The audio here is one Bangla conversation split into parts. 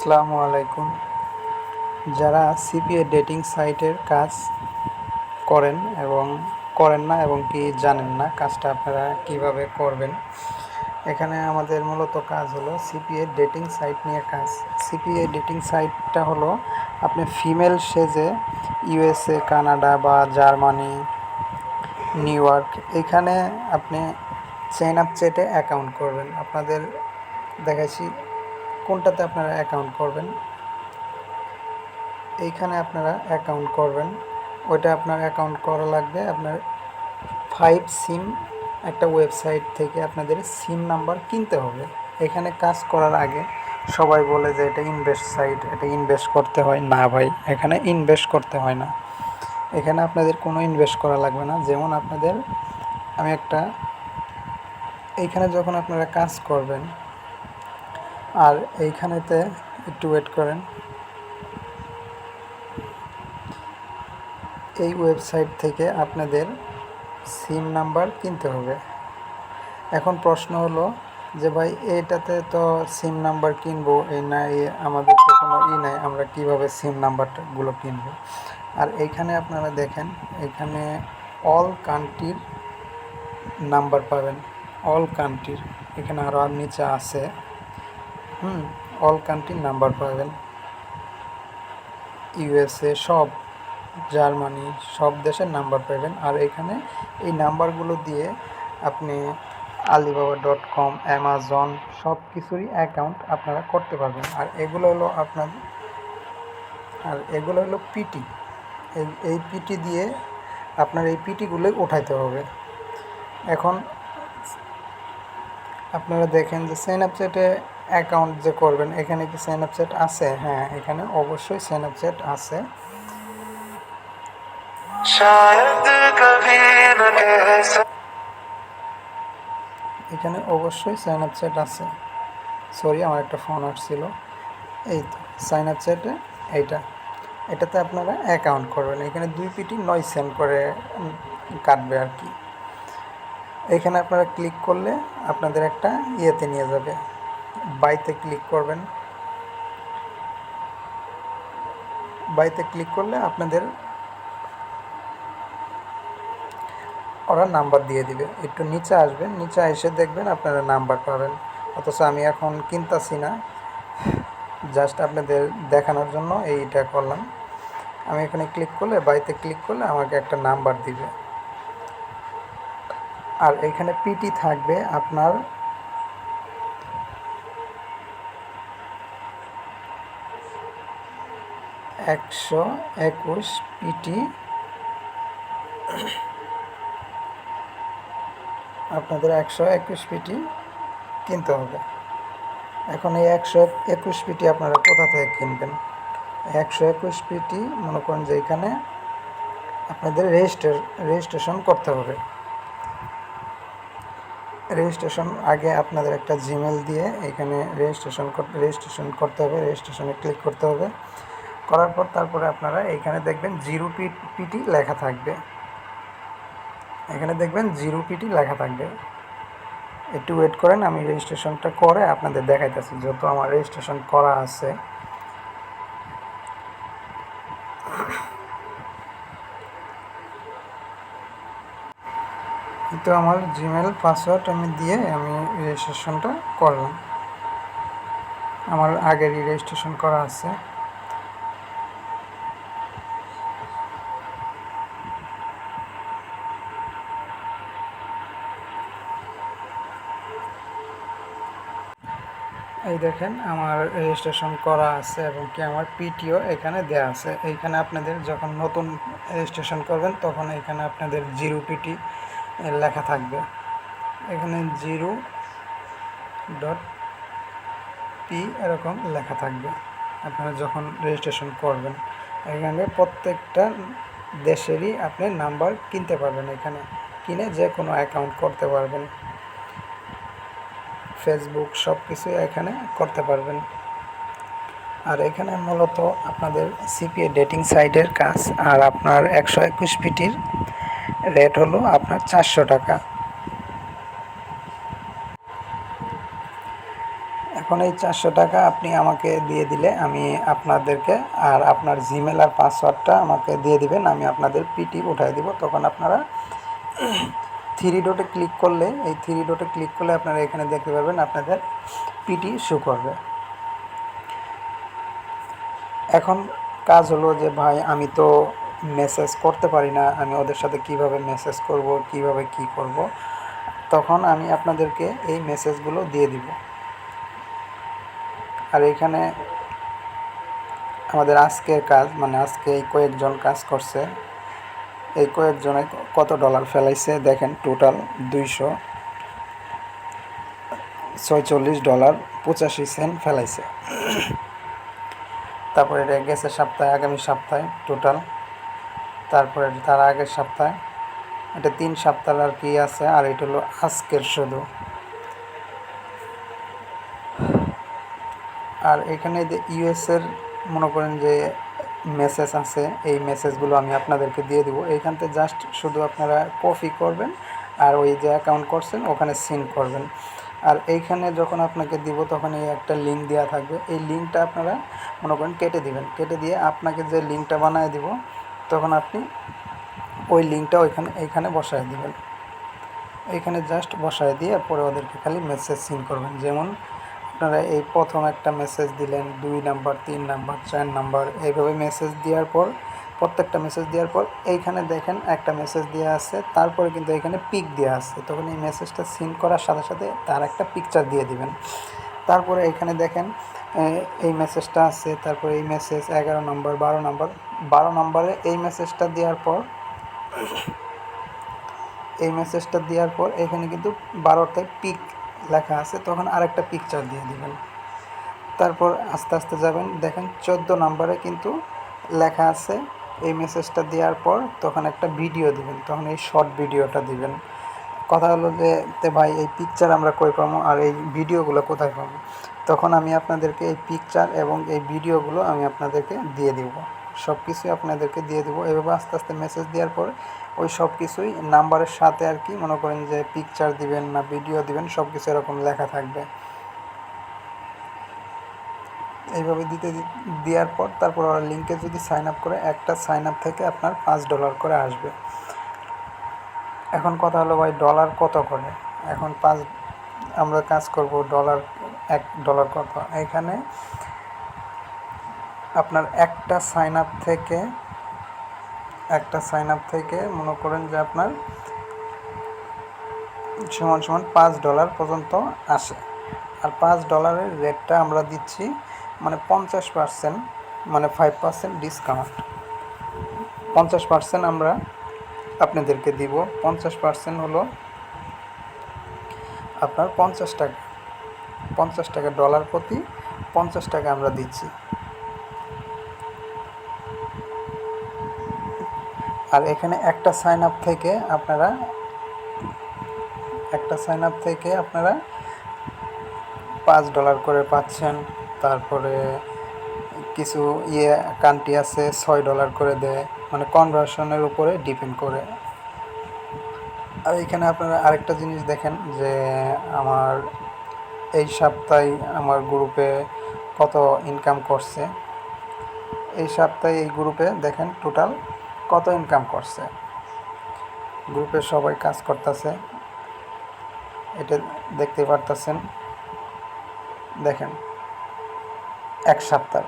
আসসালামু আলাইকুম। যারা সিপিএ ডেটিং সাইটের কাজ করেন এবং করেন না এবং কি জানেন না কাজটা আপনারা কিভাবে করবেন, এখানে আমাদের মূলত কাজ হলো সিপিএ ডেটিং সাইট নিয়ে কাজ। সিপিএ ডেটিং সাইটটা হলো আপনি ফিমেল সেজে ইউএসএ, কানাডা বা জার্মানি, নিউ ইয়র্ক এখানে আপনি চেইন আপ চ্যাটে অ্যাকাউন্ট করবেন। আপনাদের দেখাচ্ছি কোনটাতে আপনারা অ্যাকাউন্ট করবেন। এইখানে আপনারা অ্যাকাউন্ট করবেন, ওইটা আপনার অ্যাকাউন্ট করা লাগবে আপনার 5 সিম একটা ওয়েবসাইট থেকে আপনাদের সিম নাম্বার কিনতে হবে। এখানে কাজ করার আগে সবাই বলে যে এটা ইনভেস্ট সাইট, এটা ইনভেস্ট করতে হয়। না ভাই, এখানে ইনভেস্ট করতে হয় না। এখানে আপনাদের কোনো ইনভেস্ট করা লাগবে না। যেমন আপনাদের আমি একটা এইখানে যখন আপনারা কাজ করবেন, আর এইখানেতে একটু ওয়েট করেন, এই ওয়েবসাইট থেকে আপনাদের সিম নাম্বার কিনতে হবে। এখন প্রশ্ন হলো যে ভাই এটাতে তো সিম নাম্বার কিনবো, এই না আমাদের তো কোনো নাই, আমরা কিভাবে সিম নাম্বারগুলো কিনবো? আর এইখানে আপনারা দেখেন, এখানে অল কান্ট্রির নাম্বার পাবেন, অল কান্ট্রির। এখানে আরও নিচে আছে অল কান্ট্রির নাম্বার পাবেন, ইউএসএ সব, জার্মানি সব দেশের নাম্বার পাবেন। আর এখানে এই নাম্বারগুলো দিয়ে আপনি alibaba.com, অ্যামাজন সব কিছুরই অ্যাকাউন্ট আপনারা করতে পারবেন। আর এগুলো হলো পিটি। এই পিটি দিয়ে আপনার এই পিটিগুলোই উঠাইতে হবে। এখন আপনারা দেখেন যে সাইন আপ চ্যাটে অ্যাকাউন্ট যে করবেন, এখানে কি সাইন আপ চ্যাট আছে? হ্যাঁ, এখানে অবশ্যই সাইন আপ চ্যাট আছে। এখানে অবশ্যই সাইন আপ চ্যাট আছে। সরি, আমার একটা ফোন আসছিল। এই তো সাইন আপ চ্যাটে এটাতে আপনারা অ্যাকাউন্ট করবেন। এখানে 2 পিটি 9 সেন্ট করে কাটবে আর কি। এখানে আপনারা ক্লিক করলে আপনাদের একটা ইয়েতে নিয়ে যাবে, বাইতে ক্লিক করবেন। বাইতে ক্লিক করলে আপনাদের ওরা নাম্বার দিয়ে দিবে। একটু নিচে আসবেন, নিচে এসে দেখবেন আপনারা নাম্বার পাবেন। অথচ আমি এখন কিনতাছি না, জাস্ট আপনাদের দেখানোর জন্য এইটা করলাম। আমি এখানে ক্লিক করলে, বাইতে ক্লিক করলে আমাকে একটা নাম্বার দিবে। আর এখানে পিটি থাকবে আপনার 121 পিটি, আপনাদের 121 পিটি কিনতে হবে। এখন এই 121 পিটি আপনারা কোথা থেকে কিনবেন? 121 পিটি মনে করেন যে এখানে আপনাদের রেজিস্ট্রেশন করতে হবে। রেজিস্ট্রেশন আগে আপনাদের একটা জিমেল দিয়ে এখানে রেজিস্ট্রেশন করতে হবে। রেজিস্ট্রেশনে ক্লিক করতে হবে। করার পর তারপরে আপনারা এইখানে দেখবেন 0 পিটি লেখা থাকবে। এখানে দেখবেন 0 পিটি লেখা থাকবে। একটু ওয়েট করেন, আমি রেজিস্ট্রেশনটা করে আপনাদের দেখাইতেছি যত আমার রেজিস্ট্রেশন করা আছে। কিন্তু আমার জিমেল পাসওয়ার্ড আমি দিয়ে আমি রেজিস্ট্রেশনটা করলাম। আমার আগেরই রেজিস্ট্রেশন করা আছে। এই দেখেন আমার রেজিস্ট্রেশন করা আছে এবং কি আমার পিটিও এখানে দেয়া আছে। এইখানে আপনাদের যখন নতুন রেজিস্ট্রেশন করবেন তখন এখানে আপনাদের 0 পিটি লেখা থাকবে। এখানে 0.p এরকম লেখা থাকবে আপনারা যখন রেজিস্ট্রেশন করবেন। এখানে প্রত্যেকটা দেশেরই আপনি নাম্বার কিনতে পারবেন। এখানে কিনে যে কোনো অ্যাকাউন্ট করতে পারবেন, ফেসবুক সব কিছুই এখানে করতে পারবেন। আর এখানে মূলত আপনাদের সিপিএ ডেটিং সাইটের কাজ। আর আপনার 121 পিটির রেট হলো আপনার 400 টাকা। এখন এই 400 টাকা আপনি আমাকে দিয়ে দিলে আমি আপনাদেরকে, আর আপনার জিমেল আর পাসওয়ার্ডটা আমাকে দিয়ে দিবেন, আমি আপনাদের পিটি উঠাই দিব। তখন আপনারা থ্রি ডটে ক্লিক করলে, এই থ্রি ডটে ক্লিক করলে আপনারা এখানে দেখতে পারবেন আপনাদের পিটি শো করবে। এখন কাজ হলো যে ভাই আমি তো মেসেজ করতে পারি না, আমি ওদের সাথে কিভাবে মেসেজ করব, কিভাবে কি করব, তখন আমি আপনাদেরকে এই মেসেজগুলো দিয়ে দিব। আর এখানে আমাদের আজকের কাজ, মানে আজকে এই কয়েকজন কাজ করছে, এই কয়েকজনে কত ডলার ফেলাইছে দেখেন, টোটাল $246.85 ফেলাইছে। তারপরে এটা গেছে সপ্তাহে, আগামী সপ্তাহে টোটাল, তারপরে তার আগের সপ্তাহে, এটা 3 সপ্তাহ আর কি আছে। আর এটা হলো আজকের শুধু। আর এখানে যে ইউএসের মনে করেন যে মেসেজ আছে, এই মেসেজগুলো আমি আপনাদেরকে দিয়ে দেবো। এইখান থেকে জাস্ট শুধু আপনারা কপি করবেন আর ওই যে অ্যাকাউন্ট করছেন ওখানে সিন করবেন। আর এইখানে যখন আপনাকে দিব তখন এই একটা লিঙ্ক দেওয়া থাকবে, এই লিঙ্কটা আপনারা মনে করেন কেটে দিবেন। কেটে দিয়ে আপনাকে যে লিঙ্কটা বানিয়ে দিব তখন আপনি ওই লিঙ্কটা এইখানে বসায় দিবেন। এইখানে জাস্ট বসায় দিয়ে পরে ওদেরকে খালি মেসেজ সিন করবেন। যেমন আপনারা এই প্রথম একটা মেসেজ দিলেন, 2 নাম্বার, 3 নাম্বার, 4 নাম্বার, এইভাবে মেসেজ দেওয়ার পর, প্রত্যেকটা মেসেজ দেওয়ার পর এইখানে দেখেন একটা মেসেজ দেওয়া আছে, তারপরে কিন্তু এখানে পিক দেওয়া আছে। তখন এই মেসেজটা সিন করার সাথে সাথে তার একটা পিকচার দিয়ে দিবেন। তারপরে এখানে দেখেন এই মেসেজটা আছে, তারপরে এই মেসেজ 11 নম্বর, 12 নম্বরে এই মেসেজটা দেওয়ার পর, এই মেসেজটা দেওয়ার পর এখানে কিন্তু 12তে পিক লেখা আছে, তখন আরেকটা পিকচার দিয়ে দিবেন। তারপর আস্তে আস্তে যাবেন, দেখেন 14 নম্বরে কিন্তু লেখা আছে। এই মেসেজটা দেওয়ার পর তখন একটা ভিডিও দিবেন, তখন এই শর্ট ভিডিওটা দিবেন। কথা হলো যে ভাই এই পিকচার আমরা কই পাবো আর এই ভিডিওগুলো কোথায় পাবো? তখন আমি আপনাদেরকে এই পিকচার এবং এই ভিডিওগুলো আমি আপনাদেরকে দিয়ে দিব, সব কিছুই আপনাদেরকে দিয়ে দেবো। এভাবে আস্তে আস্তে মেসেজ দেওয়ার পর ওই সব কিছুই নাম্বারের সাথে আর কি, মনে করেন যে পিকচার দিবেন না ভিডিও দিবেন, সব কিছু এরকম লেখা থাকবে। এইভাবে দেওয়ার পর তারপর ওরা লিঙ্কে যদি সাইন আপ করে, একটা সাইন আপ থেকে আপনার $5 করে আসবে। এখন কথা হলো ভাই ডলার কত করে? এখন আমরা কাজ করব ডলার, $1 কত? এখানে আপনার একটা সাইন আপ থেকে মনে করেন যে আপনার সমান $5 পর্যন্ত আসে। আর $5 রেটটা আমরা দিচ্ছি মানে 50%, মানে 5% ডিসকাউন্ট। 50% আমরা আপনাদেরকে দিব। 50% হলো আপনার 50 টাকা। 50 টাকা, ডলার প্রতি 50 টাকা আমরা দিচ্ছি। আর এখানে একটা সাইন আপ থেকে আপনারা $5 করে পাচ্ছেন। তারপরে কিছু কান্ট্রি আছে $6 করে দেয়, মানে কনভার্সনের উপরে ডিপেন্ড করে। আর এখানে আপনারা আরেকটা জিনিস দেখেন যে আমার এই সপ্তাহে আমার গ্রুপে কত ইনকাম করছে। এই সপ্তাহে এই গ্রুপে দেখেন টোটাল কত ইনকাম করছে। গ্রুপে সবাই কাজ করতেছে, এটা দেখতে পারতেছেন। দেখেন এক সপ্তাহ,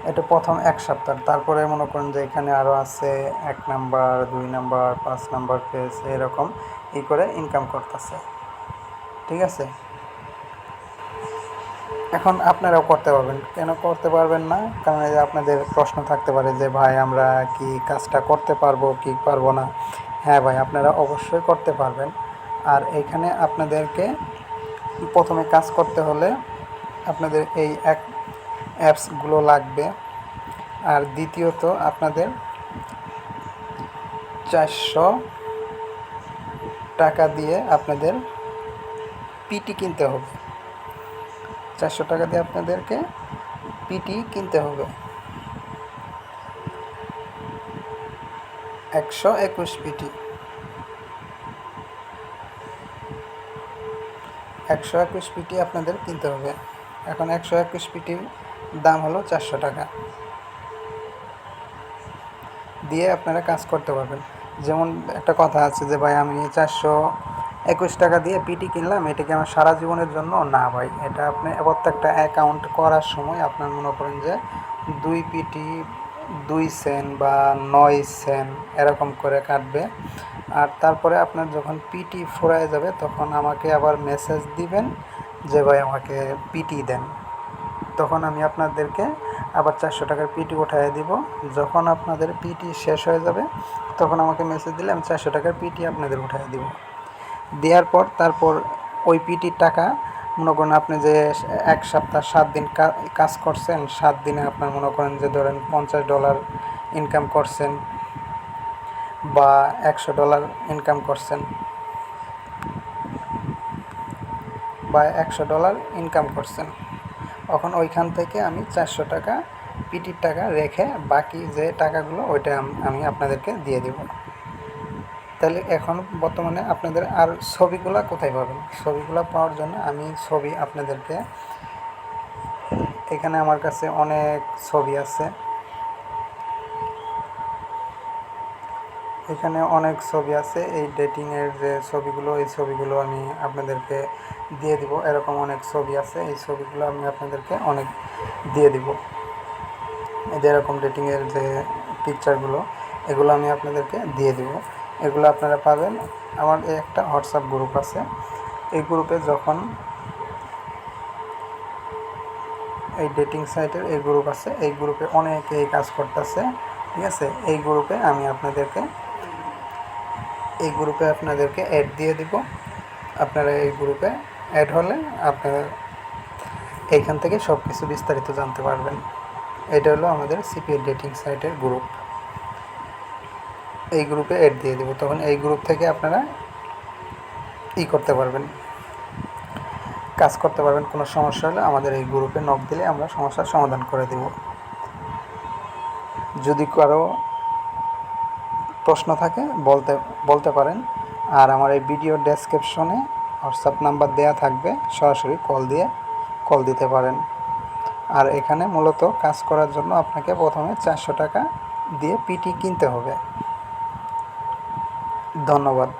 এটা প্রথম এক সপ্তাহ। তারপরে মনে করেন যে এখানে আরও আছে 1 নাম্বার, 2 নাম্বার, 5 নাম্বার পেজ, এরকম ই করে ইনকাম করতেছে। ঠিক আছে, এখন আপনারাও করতে পারবেন। কেন করতে পারবেন না? কারণ এই যে আপনাদের প্রশ্ন থাকতে পারে যে ভাই আমরা কি কাজটা করতে পারবো কি পারবো না। হ্যাঁ ভাই, আপনারা অবশ্যই করতে পারবেন। আর এখানে আপনাদেরকে প্রথমে কাজ করতে হলে আপনাদের এই অ্যাপসগুলো লাগবে। আর দ্বিতীয়ত আপনাদের 400 টাকা দিয়ে আপনাদের পিটি কিনতে হবে। 400 টাকা দিয়ে আপনাদেরকে পিটি কিনতে হবে, 121 পিটি। 121 পিটি আপনাদের কিনতে হবে। এখন 121 পিটির দাম হলো 400 টাকা দিয়ে আপনারা কাজ করতে পারবেন। যেমন একটা কথা আছে যে ভাই আমি 421 টাকা দিয়ে পিটি কিনলাম, এটা কি আমার সারা জীবনের জন্য? না ভাই, এটা আপনি প্রত্যেকটা অ্যাকাউন্ট করার সময় আপনার মনে করেন যে 2 পিটি 2 সেন্ট বা 9 সেন্ট এরকম করে কাটবে। আর তারপরে আপনার যখন পিটি ফুরায় যাবে তখন আমাকে আবার মেসেজ দিবেন যে ভাই আমাকে পিটি দেন। তখন আমি আপনাদেরকে আবার 400 টাকার পিটি উঠাইয়ে দিব। যখন আপনাদের পিটি শেষ হয়ে যাবে তখন আমাকে মেসেজ দিলে আমি 400 টাকার পিটি আপনাদের উঠাইয়ে দিব। দেওয়ার পর তারপর ওই পিটির টাকা মনে করেন আপনি যে 1 সপ্তাহ 7 দিন কাজ করছেন, 7 দিনে আপনার মনে করেন যে ধরেন $50 ইনকাম করছেন বা $100 ইনকাম করছেন বা $100 ইনকাম করছেন, তখন ওইখান থেকে আমি 400 টাকা পিটির টাকা রেখে বাকি যে টাকাগুলো ওইটা আমি আপনাদেরকে দিয়ে দেব। তাহলে এখন বর্তমানে আপনাদের আর ছবিগুলো কোথায় পাবেন? ছবিগুলো পাওয়ার জন্য আমি ছবি আপনাদেরকে, এখানে আমার কাছে অনেক ছবি আছে, এখানে অনেক ছবি আছে। এই ডেটিংয়ের যে ছবিগুলো, এই ছবিগুলো আমি আপনাদেরকে দিয়ে দিব। এরকম অনেক ছবি আছে, এই ছবিগুলো আমি আপনাদেরকে অনেক দিয়ে দিব। এরকম ডেটিংয়ের যে পিকচারগুলো, এগুলো আমি আপনাদেরকে দিয়ে দিব। এগুলো আপনারা পাবেন। আমার একটা হোয়াটসঅ্যাপ গ্রুপ আছে, এই গ্রুপে যখন এই ডেটিং সাইটের এই গ্রুপ আছে, এই গ্রুপে অনেকে এই কাজ করতেছে, ঠিক আছে। এই গ্রুপে আপনাদেরকে অ্যাড দিয়ে দিব। আপনারা এই গ্রুপে অ্যাড হলে আপনারা এইখান থেকে সব কিছু বিস্তারিত জানতে পারবেন। এটা হলো আমাদের সিপিএ ডেটিং সাইটের গ্রুপ। এই গ্রুপে অ্যাড দিয়ে দেব, তখন এই গ্রুপ থেকে আপনারা করতে পারবেন, কাজ করতে পারবেন। কোনো সমস্যা হলে আমাদের এই গ্রুপে নক দিলে আমরা সমস্যার সমাধান করে দেব। যদি কারো প্রশ্ন থাকে বলতে পারেন। আর আমার এই ভিডিও ডেসক্রিপশনে হোয়াটসঅ্যাপ নাম্বার দেওয়া থাকবে, সরাসরি কল দিতে পারেন। আর এখানে মূলত কাজ করার জন্য আপনাকে প্রথমে 400 টাকা দিয়ে পিটি কিনতে হবে। ধন্যবাদ।